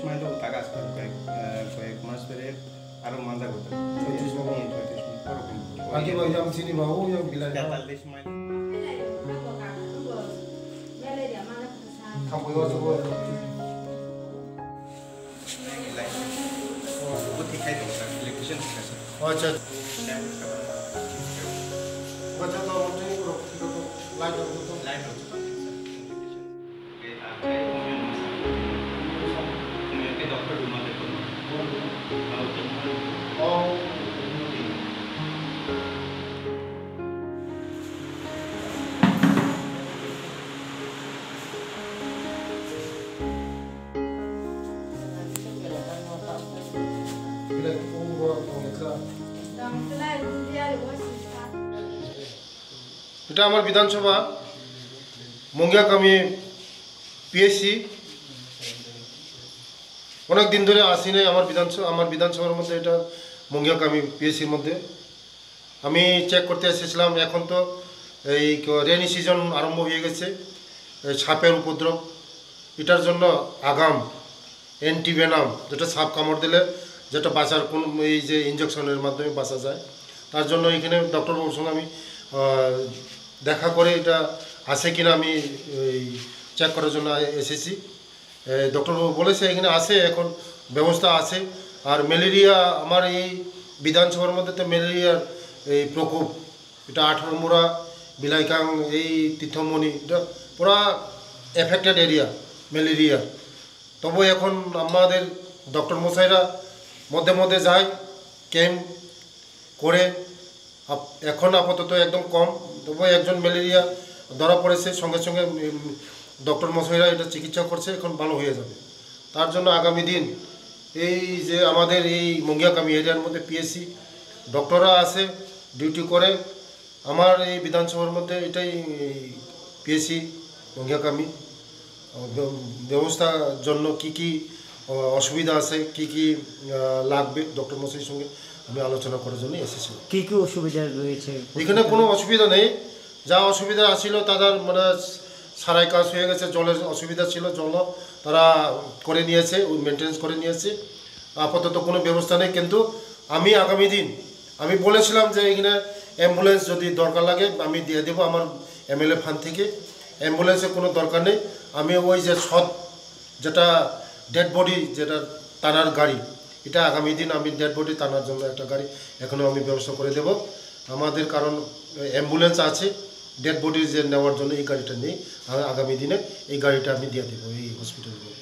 মাইলও তা কাজ করে কয়েক মাস ধরে আরো মজা করতে 36 মাইল ওরকম আগে ভাই আমি চিনি বাবু yang bilang 43 mile kamu yo coba বুদ্ধি খাই দেবো ইলেকট্রিশিয়ান ঠিক আছে acha baca to monte ko light to light হচ্ছে ডক্টর রুমালে করবো oh bila ko ko এটা আমার বিধানসভা মঙ্গিয়াকামি পিএসসি অনেক দিন ধরে আসি নাই আমার বিধানসভার মধ্যে এটা মঙ্গিয়াকামি পিএসসির মধ্যে আমি চেক করতে এসেছিলাম এখন তো এই রেনি সিজন আরম্ভ হয়ে গেছে সাপের উপদ্রব এটার জন্য আগাম অ্যান্টিভেনাম যেটা সাপ কামড় দিলে যেটা বাঁচার কোন এই যে ইঞ্জেকশনের মাধ্যমে বাঁচা যায় তার জন্য এখানে ডক্টরবাবুর সঙ্গে আমি দেখা করে এটা আছে কিনা আমি এই চেক করার জন্য এসেছি ডক্টরবাবু বলেছে এখানে আছে এখন ব্যবস্থা আছে আর ম্যালেরিয়া আমার এই বিধানসভার মধ্যে তো ম্যালেরিয়ার এই প্রকোপ এটা 18 মুড়া বিলাইকাং এই তীর্থমণি এটা পুরা এফেক্টেড এরিয়া ম্যালেরিয়া তবু এখন আমাদের ডক্টর মশাইরা মধ্যে মধ্যে যায় ক্যাম্প করে এখন আপাতত একদম কম তবু একজন ম্যালেরিয়া ধরা পড়েছে সঙ্গে সঙ্গে ডক্টর মশাইরা এটা চিকিৎসা করছে এখন ভালো হয়ে যাবে তার জন্য আগামী দিন এই যে আমাদের এই মঙ্গিয়াকামি এরিয়ার মধ্যে পিএসসি ডক্টররা আছে ডিউটি করে আমার এই বিধানসভার মধ্যে এটাই পিএসসি মঙ্গিয়াকামি ব্যবস্থার জন্য কি কি অসুবিধা আছে কি কি লাগবে ডক্টর মশাইয়ের সঙ্গে আমি আলোচনা করার জন্য এসেছি কি কি অসুবিধা রয়েছে এখানে কোনো অসুবিধা নেই যা অসুবিধা ছিল তাদের মানে সারাই কাজ হয়ে গেছে জলের অসুবিধা ছিল জল তারা করে নিয়েছে মেনটেন্স করে নিয়েছে আপাতত কোনো ব্যবস্থা নেই কিন্তু আমি আগামী দিন আমি বলেছিলাম যে এখানে অ্যাম্বুলেন্স যদি দরকার লাগে আমি দিয়ে দেবো আমার এমএলএ ফান্ড থেকে অ্যাম্বুলেন্সের কোনো দরকার নেই আমি ওই যে যেটা ডেড বডি যেটা টানার গাড়ি এটা আগামী দিন আমি ডেড বডি টানার জন্য একটা গাড়ি এখনও আমি ব্যবস্থা করে দেব আমাদের কারণ অ্যাম্বুলেন্স আছে ডেড বডি যে নেওয়ার জন্য এই গাড়িটা নেই আগামী দিনে এই গাড়িটা আমি দিয়ে দেবো এই হসপিটালে